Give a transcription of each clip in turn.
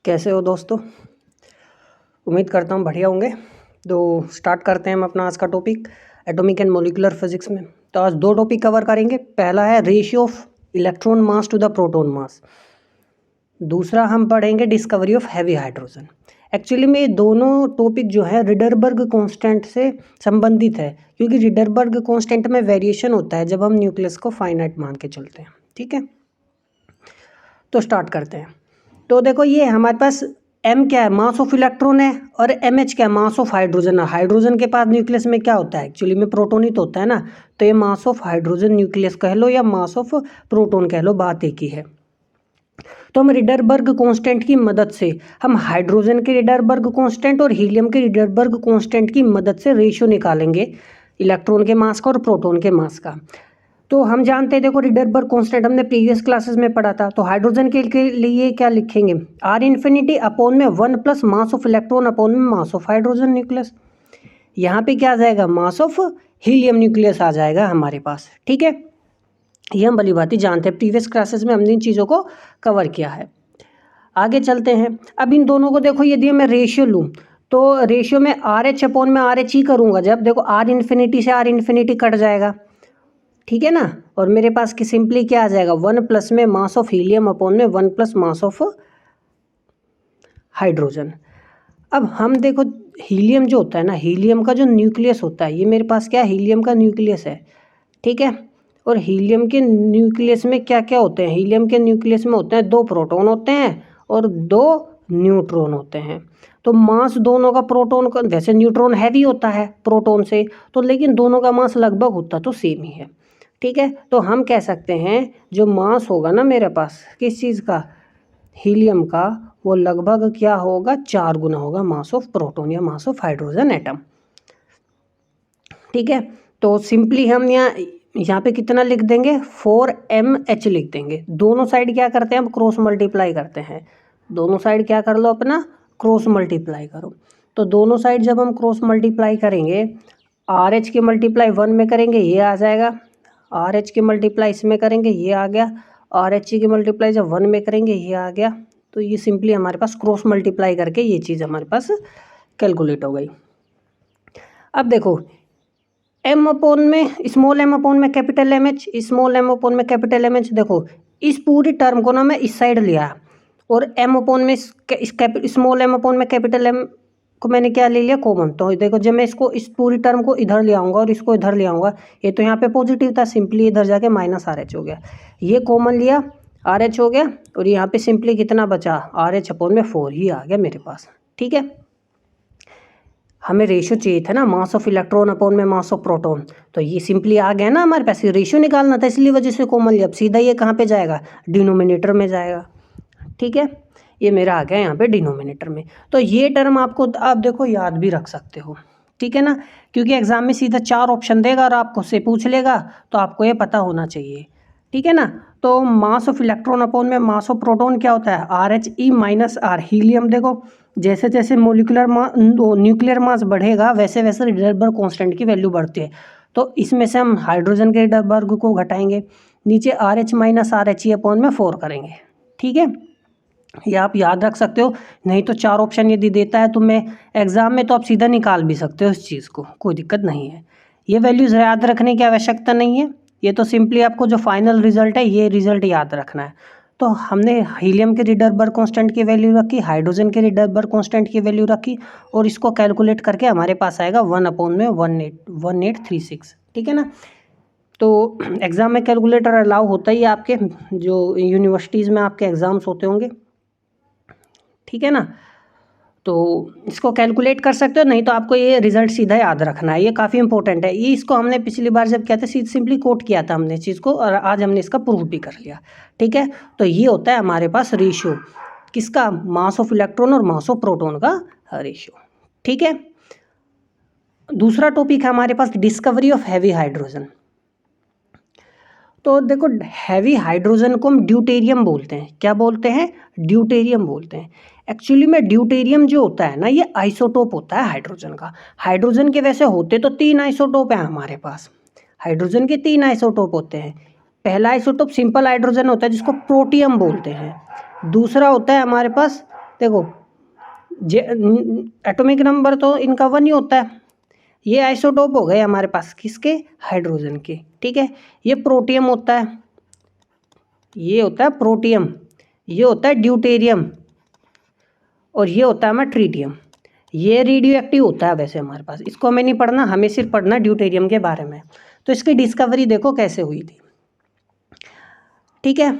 कैसे हो दोस्तों। उम्मीद करता हूँ बढ़िया होंगे। तो स्टार्ट करते हैं हम अपना आज का topic atomic and molecular physics में। तो आज दो टॉपिक कवर करेंगे। पहला है ratio of electron mass to the proton mass. दूसरा हम पढ़ेंगे discovery of heavy hydrogen. Actually में ये दोनों टॉपिक जो है रिडरबर्ग कांस्टेंट से संबंधित है, क्योंकि रिडरबर्ग कांस्टेंट में वेरिएशन होता है जब हम न्यूक्लियस को फाइनाइट मान के चलते हैं। ठीक है, तो स्टार्ट करते हैं। तो देखो ये हमारे पास m क्या है, मास ऑफ इलेक्ट्रॉन है, और mh क्या है, मास ऑफ हाइड्रोजन है। हाइड्रोजन के पास न्यूक्लियस में क्या होता है, एक्चुअली में प्रोटॉन ही तो होता है ना। तो ये मास ऑफ हाइड्रोजन न्यूक्लियस कह लो या मास ऑफ प्रोटॉन कह लो, बात एक ही है। तो हम रिडरबर्ग कांस्टेंट की मदद से हम हाइड्रोजन के रिडरबर्ग कांस्टेंट और हीलियम के रिडरबर्ग कांस्टेंट की मदद से रेशियो निकालेंगे इलेक्ट्रॉन के मास का और प्रोटॉन के मास का। तो हम जानते हैं, देखो रिडरबर्ग कांस्टेंट हमने प्रीवियस क्लासेस में पढ़ा था। तो हाइड्रोजन के लिए क्या लिखेंगे, आर इन्फिनिटी अपॉन में 1 plus mass of electron upon में मास ऑफ हाइड्रोजन न्यूक्लियस। यहाँ पे क्या आ जाएगा, मास ऑफ हीलियम न्यूक्लियस आ जाएगा हमारे पास। ठीक है, ये हम भली भांति जानते हैं, प्रीवियस क्लासेस में हमने इन चीज़ों को कवर किया है। आगे चलते हैं। अब इन दोनों को देखो, यदि मैं रेशियो लूँ तो रेशियो में आर एच अपॉन में आर एच ही करूँगा। जब देखो आर इन्फिनिटी से आर इन्फिनिटी कट जाएगा, ठीक है ना, और मेरे पास की सिंपली क्या आ जाएगा, 1 प्लस में मास ऑफ हीलियम अपॉन में 1 प्लस मास ऑफ हाइड्रोजन। अब हम देखो हीलियम जो होता है ना, हीलियम का जो न्यूक्लियस होता है, ये मेरे पास क्या हीलियम का न्यूक्लियस है। ठीक है, और हीलियम के न्यूक्लियस में क्या क्या होते हैं, हीलियम के न्यूक्लियस में होते हैं 2 प्रोटॉन होते हैं और 2 न्यूट्रॉन होते हैं। तो मास दोनों का प्रोटॉन का, वैसे न्यूट्रॉन हैवी होता है प्रोटॉन से, तो लेकिन दोनों का मास लगभग होता तो सेम ही है। ठीक है, तो हम कह सकते हैं जो मास होगा ना मेरे पास किस चीज़ का, हीलियम का, वो लगभग क्या होगा, 4 गुना होगा मास ऑफ प्रोटॉन या मास ऑफ हाइड्रोजन एटम। ठीक है, तो सिंपली हम यहाँ पे कितना लिख देंगे, 4mh लिख देंगे। दोनों साइड क्या करते हैं, हम क्रॉस मल्टीप्लाई करते हैं। दोनों साइड क्या कर लो, अपना क्रॉस मल्टीप्लाई करो। तो दोनों साइड जब हम क्रॉस मल्टीप्लाई करेंगे, आर एच के मल्टीप्लाई 1 में करेंगे ये आ जाएगा, आर एच के मल्टीप्लाई इसमें करेंगे ये आ गया, आर एच की मल्टीप्लाई जब 1 में करेंगे ये आ गया। तो ये सिंपली हमारे पास क्रॉस मल्टीप्लाई करके ये चीज़ हमारे पास कैलकुलेट हो गई। अब देखो एम अपोन में स्मॉल एम अपोन में capital M H, small M upon में कैपिटल एम एच। देखो इस पूरी टर्म को ना मैं इस साइड लिया, और एम अपोन में स्मॉल एम अपोन में कैपिटल एम को मैंने क्या ले लिया, कॉमन। तो देखो जब मैं इसको इस पूरी टर्म को इधर ले आऊँगा और इसको इधर ले आऊँगा, ये तो यहाँ पे पॉजिटिव था, सिंपली इधर जाके माइनस आर एच हो गया। ये कॉमन लिया, आर एच हो गया, और यहाँ पे सिंपली कितना बचा, आर एच अपोन में 4 ही आ गया मेरे पास। ठीक है, हमें रेशियो चाहिए था ना, मास ऑफ इलेक्ट्रॉन अपॉन में मास ऑफ प्रोटॉन, तो ये सिंपली आ गया ना हमारे पास। रेशियो निकालना था, इसलिए वजह से कॉमन लिया। अब सीधा ये कहाँ पे जाएगा, डिनोमिनेटर में जाएगा। ठीक है, ये मेरा आ गया यहाँ पे डिनोमिनेटर में। तो ये टर्म आपको आप देखो याद भी रख सकते हो। ठीक है ना, क्योंकि एग्जाम में सीधा 4 ऑप्शन देगा और आपको से पूछ लेगा, तो आपको ये पता होना चाहिए। ठीक है ना, तो मास ऑफ इलेक्ट्रॉन अपॉन में मास ऑफ प्रोटॉन क्या होता है, R H E minus R. Helium देखो जैसे जैसे मोलिकुलर न्यूक्लियर मास बढ़ेगा वैसे वैसे रिडरबर्ग कांस्टेंट की वैल्यू बढ़ती है। तो इसमें से हम हाइड्रोजन के रिडरबर्ग को घटाएंगे, नीचे R H minus are H E upon में 4 करेंगे। ठीक है, ये आप याद रख सकते हो। नहीं तो 4 ऑप्शन यदि देता है तुम्हें एग्जाम में, तो आप सीधा निकाल भी सकते हो इस चीज़ को, कोई दिक्कत नहीं है। ये वैल्यूज़ याद रखने की आवश्यकता नहीं है, ये तो सिंपली आपको जो फाइनल रिजल्ट है ये रिजल्ट याद रखना है। तो हमने हीलियम के रिडरबर्ग कांस्टेंट की वैल्यू रखी, हाइड्रोजन के रिडरबर्ग कांस्टेंट की वैल्यू रखी, और इसको कैलकुलेट करके हमारे पास आएगा 1 अपॉन में 1836। ठीक है ना, तो एग्ज़ाम में कैलकुलेटर अलाउ होता ही है आपके, जो यूनिवर्सिटीज़ में आपके एग्ज़ाम्स होते होंगे। ठीक है ना, तो इसको कैलकुलेट कर सकते हो, नहीं तो आपको ये रिजल्ट सीधा याद रखना है, ये काफ़ी इंपॉर्टेंट है। ये इसको हमने पिछली बार जब किया था सिंपली कोट किया था हमने इस चीज़ को, और आज हमने इसका प्रूफ भी कर लिया। ठीक है, तो ये होता है हमारे पास रेशियो किसका, मास ऑफ इलेक्ट्रॉन और मास ऑफ प्रोटॉन का रेशियो। ठीक है, दूसरा टॉपिक है हमारे पास डिस्कवरी ऑफ हैवी हाइड्रोजन। तो देखो हैवी हाइड्रोजन को हम ड्यूटेरियम बोलते हैं। क्या बोलते हैं, ड्यूटेरियम बोलते हैं। एक्चुअली में ड्यूटेरियम जो होता है ना, ये आइसोटोप होता है हाइड्रोजन का। हाइड्रोजन के वैसे होते तो 3 आइसोटोप हैं हमारे पास, हाइड्रोजन के 3 आइसोटोप होते हैं। पहला आइसोटोप सिंपल हाइड्रोजन होता है जिसको प्रोटियम बोलते हैं। दूसरा होता है हमारे पास देखो एटॉमिक नंबर तो इनका 1 ही होता है। ये आइसोटोप हो गए हमारे पास किसके, हाइड्रोजन के, ठीक है। ये प्रोटियम होता है, ये होता है प्रोटियम, ये होता है ड्यूटेरियम, और ये होता है हमारा ट्रीटियम। ये रेडियो एक्टिव होता है वैसे हमारे पास, इसको हमें नहीं पढ़ना, हमें सिर्फ पढ़ना ड्यूटेरियम के बारे में। तो इसकी डिस्कवरी देखो कैसे हुई थी, ठीक है।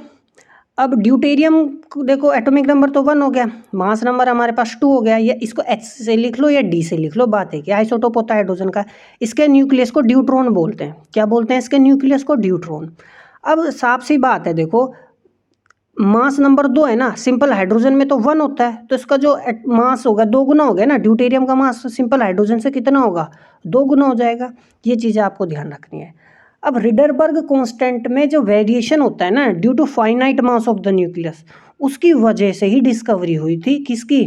अब ड्यूटेरियम देखो एटॉमिक नंबर तो 1 हो गया, मास नंबर हमारे पास 2 हो गया, या इसको H से लिख लो या D से लिख लो, बात है कि आइसोटोप होता है हाइड्रोजन का। इसके न्यूक्लियस को ड्यूट्रॉन बोलते हैं, क्या बोलते हैं इसके न्यूक्लियस को, ड्यूट्रॉन। अब साफ सी बात है, देखो मास नंबर 2 है ना, सिंपल हाइड्रोजन में तो 1 होता है, तो इसका जो मास होगा 2 गुना हो गया ना, ड्यूटेरियम का मास सिंपल हाइड्रोजन से कितना होगा, 2 गुना हो जाएगा। ये चीज़ें आपको ध्यान रखनी है। अब रिडरबर्ग कांस्टेंट में जो वेरिएशन होता है ना, due to finite mass of the nucleus, उसकी वजह से ही डिस्कवरी हुई थी किसकी,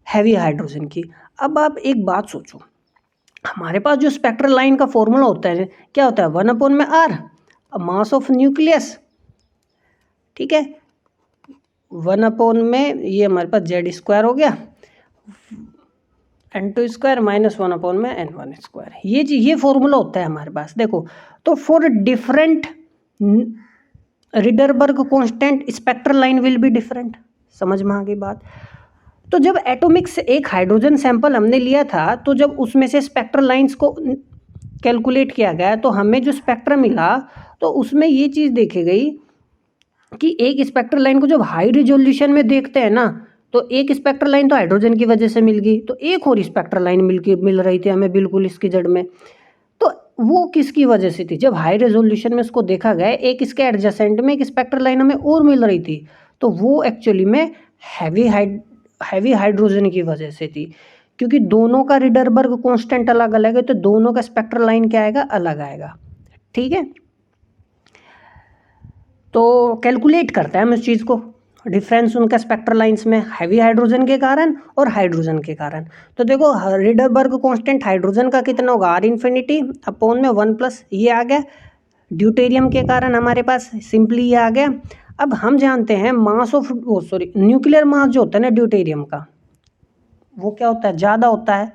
हैवी हाइड्रोजन की। अब आप एक बात सोचो, हमारे पास जो स्पेक्ट्रल लाइन का फॉर्मूला होता है क्या होता है, 1/r मास ऑफ न्यूक्लियस, ठीक है। 1 में ये हमारे पास Z² हो गया, N2² -1 में N1², ये फॉर्मूला होता है हमारे पास। देखो तो for different Rydberg constant spectral line will be different, समझ में आ गई बात। तो जब एटॉमिक से एक हाइड्रोजन सैंपल हमने लिया था, तो जब उसमें से स्पेक्ट्रल लाइंस को कैलकुलेट किया गया, तो हमें जो स्पेक्ट्रम मिला, तो उसमें ये चीज़ देखी गई कि एक स्पेक्ट्रल लाइन को जब हाई रिजोल्यूशन में देखते हैं ना, तो एक स्पेक्ट्रल लाइन तो हाइड्रोजन की वजह से मिल गई, तो एक और स्पेक्ट्रल लाइन मिल रही थी हमें बिल्कुल इसकी जड़ में। तो वो किसकी वजह से थी, जब हाई रेजोल्यूशन में उसको देखा गया, एक इसके एडजेसेंट में एक स्पेक्ट्रल लाइन हमें और मिल रही थी, तो वो एक्चुअली में हैवी हाइड्रोजन की वजह से थी, क्योंकि दोनों का रिडरबर्ग कांस्टेंट अलग अलग है, तो दोनों का स्पेक्ट्रल लाइन क्या आएगा, अलग आएगा, ठीक है। तो कैलकुलेट करते हैं हम इस चीज़ को, डिफरेंस उनका स्पेक्ट्रल लाइंस में हैवी हाइड्रोजन के कारण और हाइड्रोजन के कारण। तो देखो रिडरबर्ग कांस्टेंट हाइड्रोजन का कितना होगा, R∞/1 में 1+, ये आ गया। ड्यूटेरियम के कारण हमारे पास सिंपली ये आ गया। अब हम जानते हैं मास ऑफ न्यूक्लियर मास जो होता है ना ड्यूटेरियम का, वो क्या होता है, ज़्यादा होता है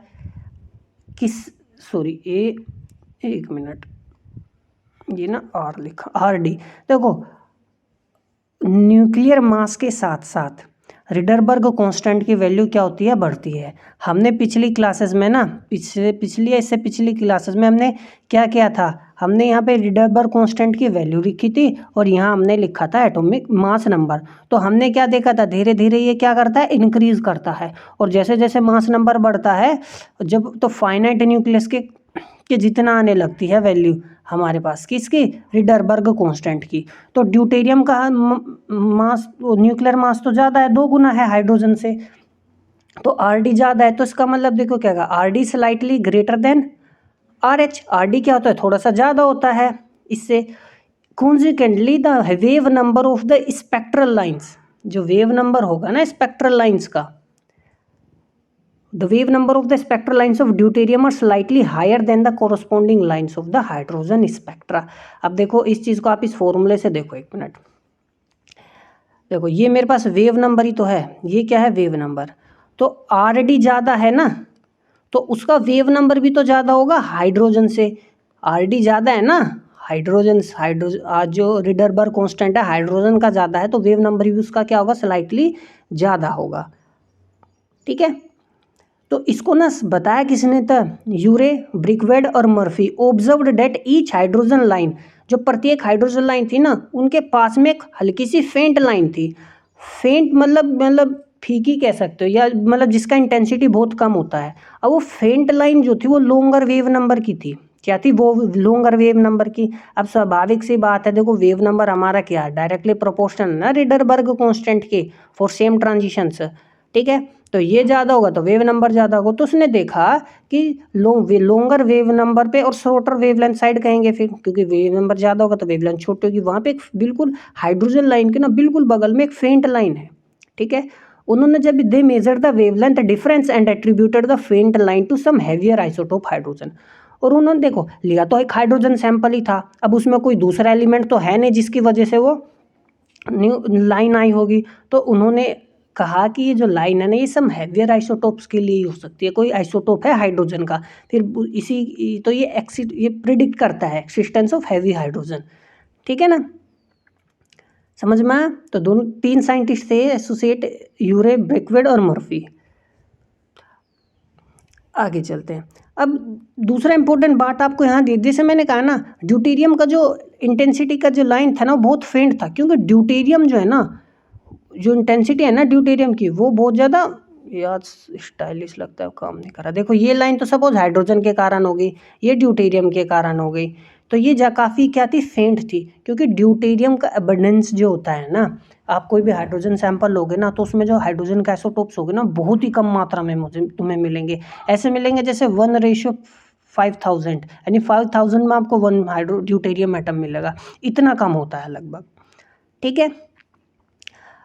एक मिनट, ये ना R लिखा, RD। देखो न्यूक्लियर मास के साथ साथ रिडरबर्ग कांस्टेंट की वैल्यू क्या होती है, बढ़ती है। हमने पिछली क्लासेस में ना, इससे पिछली क्लासेस में हमने क्या किया था, हमने यहाँ पे रिडरबर्ग कांस्टेंट की वैल्यू लिखी थी, और यहाँ हमने लिखा था एटॉमिक मास नंबर। तो हमने क्या देखा था, धीरे धीरे ये क्या करता है, इंक्रीज करता है, और जैसे जैसे मास नंबर बढ़ता है, जब तो फाइनाइट न्यूक्लियस के जितना आने लगती है वैल्यू हमारे पास किसकी, रिडरबर्ग कांस्टेंट की। तो ड्यूटेरियम का मास, न्यूक्लियर मास तो ज़्यादा है, 2 गुना है हाइड्रोजन से, तो RD ज़्यादा है, तो इसका मतलब देखो क्या होगा, RD slightly greater than RH। RD क्या होता है, थोड़ा सा ज़्यादा होता है इससे। Consequently the wave number of the spectral lines, जो वेव नंबर होगा ना स्पेक्ट्रल लाइन्स का, the wave number of the spectral lines of deuterium are slightly higher than the corresponding lines of the hydrogen spectra। अब देखो इस चीज़ को आप इस फॉर्मूले से देखो, एक मिनट देखो, ये मेरे पास वेव नंबर ही तो है, ये क्या है, वेव नंबर। तो RD ज़्यादा है ना, तो उसका वेव नंबर भी तो ज़्यादा होगा हाइड्रोजन से। RD ज़्यादा है ना, हाइड्रोजन आज जो रिडरबर्ग कांस्टेंट है हाइड्रोजन का ज़्यादा है, तो वेव नंबर भी उसका क्या होगा, स्लाइटली ज़्यादा होगा, ठीक है। तो इसको ना बताया किसने था, यूरे, ब्रिकवेड और Murphy observed that each hydrogen line, जो प्रत्येक हाइड्रोजन लाइन थी ना, उनके पास में एक हल्की सी फेंट लाइन थी। फेंट मतलब फीकी कह सकते हो, या मतलब जिसका इंटेंसिटी बहुत कम होता है। अब वो फेंट लाइन जो थी वो लॉन्गर वेव नंबर की थी, क्या थी वो, लॉन्गर वेव नंबर की। अब स्वाभाविक सी बात है, देखो वेव नंबर हमारा क्या है, डायरेक्टली प्रोपोर्शनल ना रिडरबर्ग कांस्टेंट के फॉर सेम ट्रांजिशंस, ठीक है। तो ये ज़्यादा होगा तो वेव नंबर ज़्यादा होगा। तो उसने देखा कि लॉन्गर वेव नंबर पे और शॉर्टर वेवलेंथ साइड कहेंगे फिर, क्योंकि वेव नंबर ज़्यादा होगा तो वेवलेंथ छोटी होगी। वहाँ पे एक बिल्कुल हाइड्रोजन लाइन के ना बिल्कुल बगल में एक फेंट लाइन है, ठीक है। उन्होंने जब they measured the wavelength difference and attributed the faint line to some heavier isotope hydrogen. और उन्होंने देखो लिया तो एक हाइड्रोजन सैंपल ही था, अब उसमें कोई दूसरा एलिमेंट तो है नहीं जिसकी वजह से वो न्यू लाइन आई होगी। तो उन्होंने कहा कि ये जो लाइन है ना ये सम हैवियर आइसोटोप्स के लिए हो सकती है। कोई आइसोटोप है हाइड्रोजन का, फिर तो ये प्रिडिक्ट करता है एक्सिस्टेंस ऑफ हैवी हाइड्रोजन। ठीक है ना, समझ में आया? तो दोनों 3 साइंटिस्ट थे, एसोसिएट, यूरे, ब्रेकवेड और मर्फी। आगे चलते हैं। अब दूसरा इंपॉर्टेंट बात आपको यहाँ दे, जैसे मैंने कहा ना ड्यूटेरियम का जो इंटेंसिटी का जो लाइन था ना वो बहुत फेंट था, क्योंकि ड्यूटेरियम जो है ना, जो इंटेंसिटी है ना ड्यूटेरियम की वो बहुत ज़्यादा, यार स्टाइलिश लगता है, काम नहीं कर रहा। देखो ये लाइन तो सपोज हाइड्रोजन के कारण हो गई, ये ड्यूटेरियम के कारण हो गई, तो ये काफ़ी क्या थी, फेंट थी, क्योंकि ड्यूटेरियम का एबंडेंस जो होता है ना, आप कोई भी हाइड्रोजन सैंपल लोगे ना तो उसमें जो हाइड्रोजन के आइसोटोप्स होगे ना बहुत ही कम मात्रा में मुझे तुम्हें मिलेंगे। ऐसे मिलेंगे जैसे 1:5000, यानी 5000 में आपको 1 ड्यूटेरियम एटम मिलेगा, इतना कम होता है लगभग। ठीक है,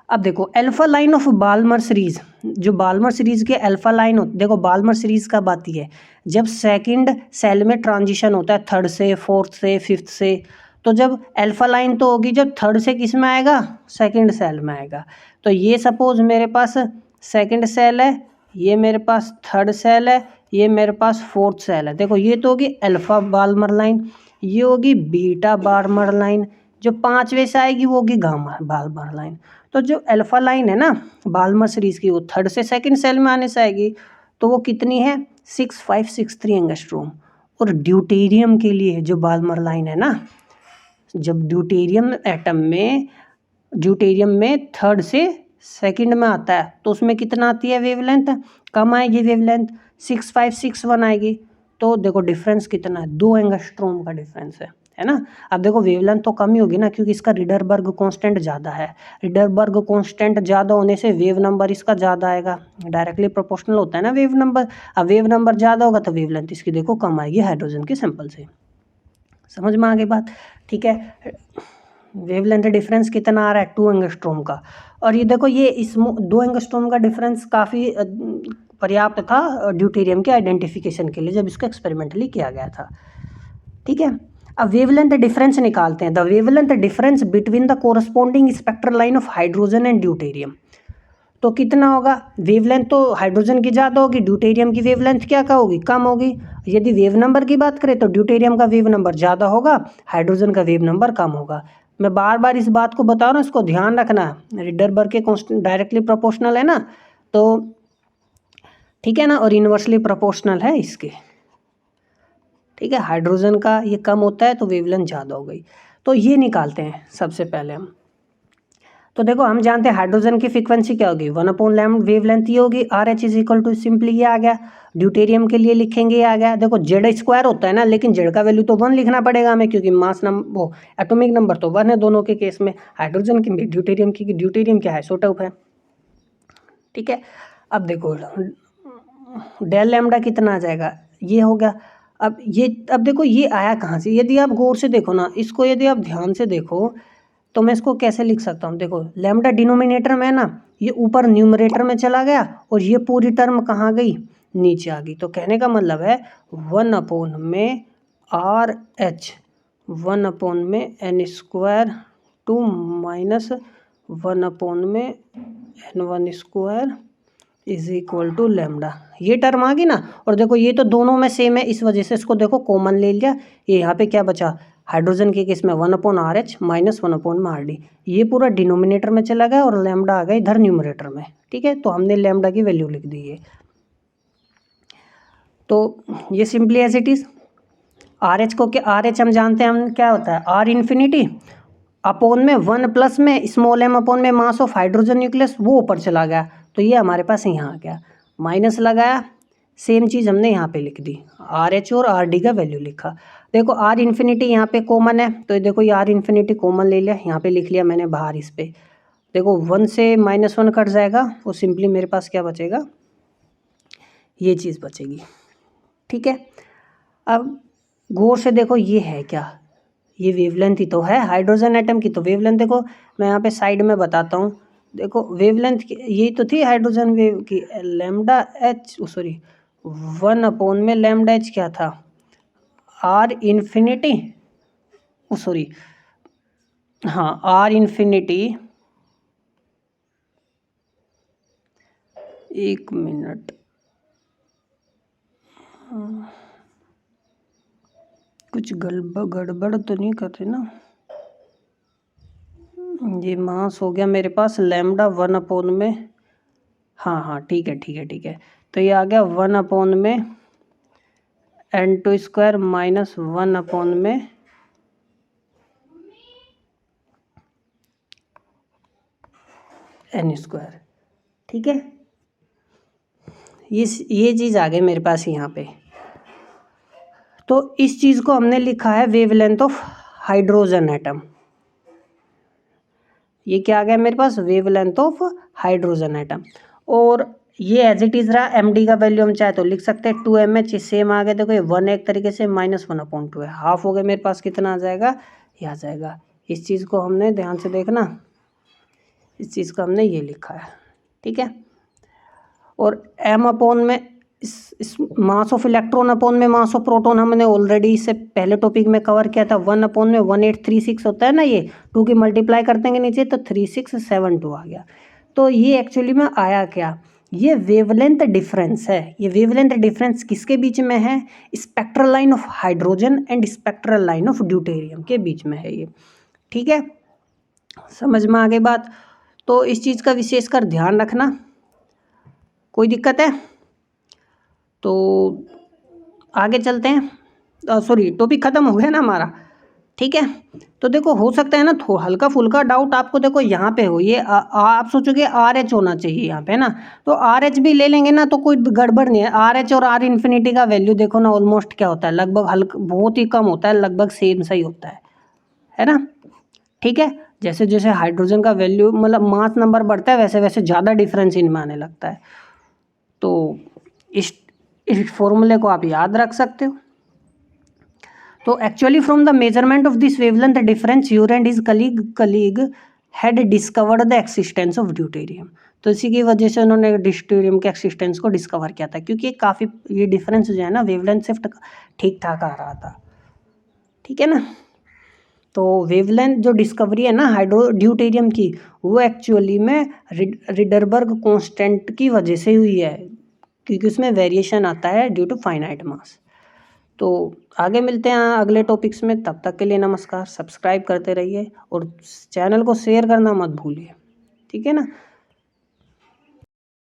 अब देखो alpha line of Balmer series, जो बाल्मर सीरीज के अल्फा लाइन होती, देखो बाल्मर सीरीज कब आती है, जब सेकंड सेल में ट्रांजिशन होता है, थर्ड से, फोर्थ से, फिफ्थ से। तो जब अल्फा लाइन तो होगी जब थर्ड से किस में आएगा, सेकंड सेल में आएगा। तो ये सपोज मेरे पास सेकंड सेल है, ये मेरे पास थर्ड सेल है, ये मेरे पास फोर्थ सेल है। देखो ये तो होगी अल्फा बाल्मर लाइन, ये होगी बीटा बाल्मर लाइन, जो 5वें से आएगी वो होगी गामा बाल्मर लाइन। तो जो अल्फा लाइन है ना बाल्मर सीरीज की, वो थर्ड से सेकंड सेल में आने से आएगी, तो वो कितनी है, 6563 एंगस्ट्रोम। और ड्यूटेरियम के लिए जो बाल्मर लाइन है ना, जब ड्यूटेरियम एटम में, ड्यूटेरियम में थर्ड से सेकंड में आता है तो उसमें कितना आती है वेवलेंथ, कम आएगी वेवलेंथ, 6561 आएगी। तो देखो डिफरेंस कितना है, 2 एंगस्ट्रोम का डिफरेंस है ना। अब देखो वेवलेंथ तो कम ही होगी ना, क्योंकि इसका रिडरबर्ग कांस्टेंट ज़्यादा है, रिडरबर्ग कांस्टेंट ज़्यादा होने से वेव नंबर इसका ज़्यादा आएगा, डायरेक्टली प्रोपोर्शनल होता है ना वेव नंबर। अब वेव नंबर ज़्यादा होगा तो वेवलेंथ इसकी देखो कम आएगी हाइड्रोजन के सैंपल से। समझ में आ गई बात? ठीक है, वेवलेंथ डिफरेंस कितना आ रहा है, 2 एंगस्ट्रोम का। और ये देखो ये इस 2 एंगस्ट्रोम का डिफरेंस काफ़ी पर्याप्त था ड्यूटेरियम के आइडेंटिफिकेशन के लिए, जब इसको एक्सपेरिमेंटली किया गया था। ठीक है, अब वेवलेंथ डिफरेंस निकालते हैं, the wavelength difference between the corresponding spectral line of hydrogen and deuterium. तो कितना होगा, वेवलेंथ तो हाइड्रोजन की ज़्यादा होगी, ड्यूटेरियम की वेवलेंथ क्या होगी, कम होगी। यदि वेव नंबर की बात करें तो ड्यूटेरियम का वेव नंबर ज़्यादा होगा, हाइड्रोजन का वेव नंबर कम होगा। मैं बार बार इस बात को बता रहा हूँ, इसको ध्यान रखना, रिडरबर्ग के कांस्टेंट डायरेक्टली प्रोपोर्शनल है ना, तो ठीक है ना, और इन्वर्सली प्रोपोर्शनल है इसके। ठीक है, हाइड्रोजन का ये कम होता है तो वेवलेंथ ज़्यादा हो गई। तो ये निकालते हैं सबसे पहले हम। तो देखो हम जानते हैं हाइड्रोजन की फ्रीक्वेंसी क्या होगी, 1/λ वेवलेंथ ये होगी, RH is equal to, simply ये आ गया। ड्यूटेरियम के लिए लिखेंगे ये आ गया। देखो जेड स्क्वायर होता है ना, लेकिन जेड का वैल्यू तो 1 लिखना पड़ेगा हमें, क्योंकि मास नंबर वो एटॉमिक नंबर तो 1 है दोनों के केस में, हाइड्रोजन की भी ड्यूटेरियम की, ड्यूटेरियम क्या आइसोटोप है। ठीक है, अब देखो डेल लैम्डा कितना आ जाएगा, ये हो गया। अब देखो ये आया कहाँ से, यदि आप गौर से देखो ना इसको, यदि आप ध्यान से देखो तो मैं इसको कैसे लिख सकता हूँ, देखो लैम्डा डिनोमिनेटर में है ना, ये ऊपर न्यूमरेटर में चला गया और ये पूरी टर्म कहाँ गई, नीचे आ गई। तो कहने का मतलब है 1/में RH, 1/में n² 2 माइनस 1/में n1² is equal to lambda, ये टर्म आ गई ना। और देखो ये तो दोनों में सेम है, इस वजह से इसको देखो कॉमन ले लिया। ये यहाँ पे क्या बचा, हाइड्रोजन के केस में 1/RH माइनस 1/RD, ये पूरा डिनोमिनेटर में चला गया और लैम्डा आ गया इधर न्यूमरेटर में। ठीक है, तो हमने लैम्डा की वैल्यू लिख दी है। तो ये simply as it is. RH को क्या, RH हम जानते हैं हम क्या होता है, R इन्फिनिटी अपोन में 1 प्लस में स्मॉल m अपोन में मास ऑफ हाइड्रोजन न्यूक्लियस, वो ऊपर चला गया, तो ये हमारे पास यहाँ आ गया, माइनस लगाया, सेम चीज़ हमने यहाँ पे लिख दी, RH और RD का वैल्यू लिखा। देखो R इन्फिनिटी यहाँ पे कॉमन है, तो देखो ये R इन्फिनिटी कॉमन ले लिया, यहाँ पे लिख लिया मैंने बाहर इस पे। देखो 1 से -1 कट जाएगा और सिंपली मेरे पास क्या बचेगा, ये चीज़ बचेगी। ठीक है, अब गौर से देखो ये है क्या, ये वेवलेंथ ही तो है हाइड्रोजन एटम की। तो वेवलेंथ देखो मैं यहाँ पे साइड में बताता हूँ, देखो वेवलेंथ यही तो थी हाइड्रोजन वेव की, लैम्डा एच, सॉरी 1/में लैम्डा एच क्या था, R इन्फिनिटी, सॉरी हाँ R इन्फिनिटी एक मिनट, कुछ गड़बड़ तो नहीं कर रही ना। ये मास हो गया मेरे पास लैम्डा 1 में, हाँ हाँ ठीक है ठीक है ठीक है। तो ये आ गया 1 में n² माइनस 1 में n²। ठीक है, ये चीज़ आ गई मेरे पास यहाँ पे। तो इस चीज़ को हमने लिखा है वेवलेंथ ऑफ हाइड्रोजन एटम। ये क्या आ गया मेरे पास, वेवलेंथ ऑफ हाइड्रोजन एटम। और ये एज इट इज़ रहा, md का वैल्यू हम चाहे तो लिख सकते हैं 2mh, सेम आ गया। देखो ये 1 एक तरीके से -1/2 है, हाफ हो गया मेरे पास। कितना आ जाएगा, ये आ जाएगा। इस चीज़ को हमने ध्यान से देखना, इस चीज़ का हमने ये लिखा है, ठीक है। और m में इस मास ऑफ इलेक्ट्रॉन अपॉन में मास ऑफ प्रोटॉन हमने ऑलरेडी इससे पहले टॉपिक में कवर किया था। 1 में 1836 होता है ना, ये 2 की मल्टीप्लाई करते हैं नीचे तो 3672 आ गया। तो ये एक्चुअली में आया क्या, ये वेवलेंथ डिफरेंस है। ये वेवलेंथ डिफरेंस किसके बीच में है, spectral line of hydrogen and spectral line of deuterium के बीच में है ये, ठीक है। समझ में आ गई बात। तो इस चीज़ का विशेषकर ध्यान रखना। कोई दिक्कत है तो आगे चलते हैं। सॉरी, टॉपिक ख़त्म हो गया ना हमारा, ठीक है। तो देखो हो सकता है ना हल्का फुल्का डाउट आपको, देखो यहाँ पे हो, ये आप सोचोगे RH होना चाहिए यहाँ पे ना, तो RH भी ले लेंगे ना तो कोई गड़बड़ नहीं है। RH और R इन्फिनिटी का वैल्यू देखो ना ऑलमोस्ट क्या होता है, लगभग हल्का बहुत ही कम होता है, लगभग सेम सा ही होता है ना, ठीक है। जैसे जैसे हाइड्रोजन का वैल्यू मतलब मास नंबर बढ़ता है वैसे वैसे ज़्यादा डिफरेंस इनमें आने लगता है। तो इस फॉर्मूले को आप याद रख सकते हो। तो actually from the measurement of this wavelength difference Urey and his colleague had discovered the existence of deuterium. तो इसी की वजह से उन्होंने ड्यूटेरियम के एक्सिस्टेंस को डिस्कवर किया था, क्योंकि काफ़ी ये डिफरेंस जो है ना वेवलेंथ शिफ्ट ठीक ठाक आ रहा था, ठीक है ना। तो वेवलेंथ जो डिस्कवरी है ना ड्यूटेरियम की, वो एक्चुअली में रिडरबर्ग कांस्टेंट की वजह से हुई है, क्योंकि उसमें वेरिएशन आता है ड्यू टू फाइनाइट मास। तो आगे मिलते हैं अगले टॉपिक्स में, तब तक के लिए नमस्कार। सब्सक्राइब करते रहिए और चैनल को शेयर करना मत भूलिए, ठीक है ना।